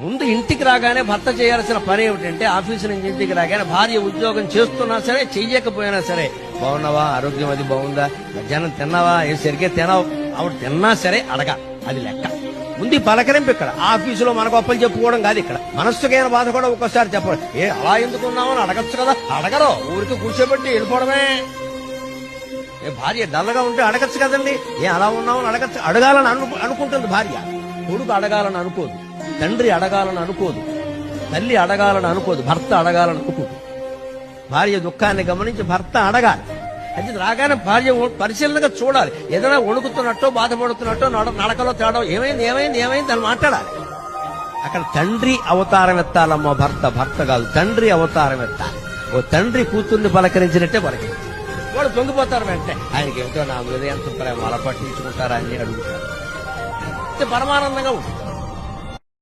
ముందు ఇంటికి రాగానే భర్త చేయాల్సిన పని ఏమిటంటే ఆఫీసు నుంచి ఇంటికి రాగానే భార్య ఉద్యోగం చేస్తున్నా సరే చెయ్యకపోయినా సరే బాగున్నావా, ఆరోగ్యం అది బాగుందా, మధ్యాహ్నం తిన్నావా, ఏ సరిగ్గా తినావు, ఆవిడ తిన్నా సరే అడగా, అది లెక్క. ముందు ఈ పలకరింపు ఇక్కడ. ఆఫీసులో మన గొప్పలు చెప్పుకోవడం కాదు. ఇక్కడ మనస్సుకైన బాధ కూడా ఒక్కోసారి చెప్పడం. అలా ఎందుకున్నామని అడగచ్చు కదా. అడగరు, ఊరికి కూర్చోబెట్టి వెళ్ళిపోవడమే. భార్య డల్లగా ఉంటే అడగచ్చు కదండి. అలా ఉన్నామని అడగచ్చు. అడగాలని అనుకుంటుంది భార్య. కొడుకు అడగాలని అనుకోదు, తండ్రి అడగాలని అనుకోదు, తల్లి అడగాలని అనుకోదు, భర్త అడగాలని అనుకోదు. భార్య దుఃఖాన్ని గమనించి భర్త అడగాలి. అది రాగానే భార్య పరిశీలనగా చూడాలి. ఏదైనా వణుకుతున్నట్టో బాధపడుతున్నట్టో నడకలో తేడా ఏమైంది అని మాట్లాడాలి. అక్కడ తండ్రి అవతారం ఎత్తాలమ్మా. భర్త కాదు, తండ్రి అవతారం ఎత్తాలి. ఓ తండ్రి కూతుర్ని పలకరించినట్టే పలకరించాలి. వాడు పొంగిపోతారు వెంటనే. ఆయనకి ఏమిటో నా మీద ఎంత ప్రేమ, అలా పట్టించుకుంటారా అని అడుగుతారు. పరమానందంగా ఉంటుంది.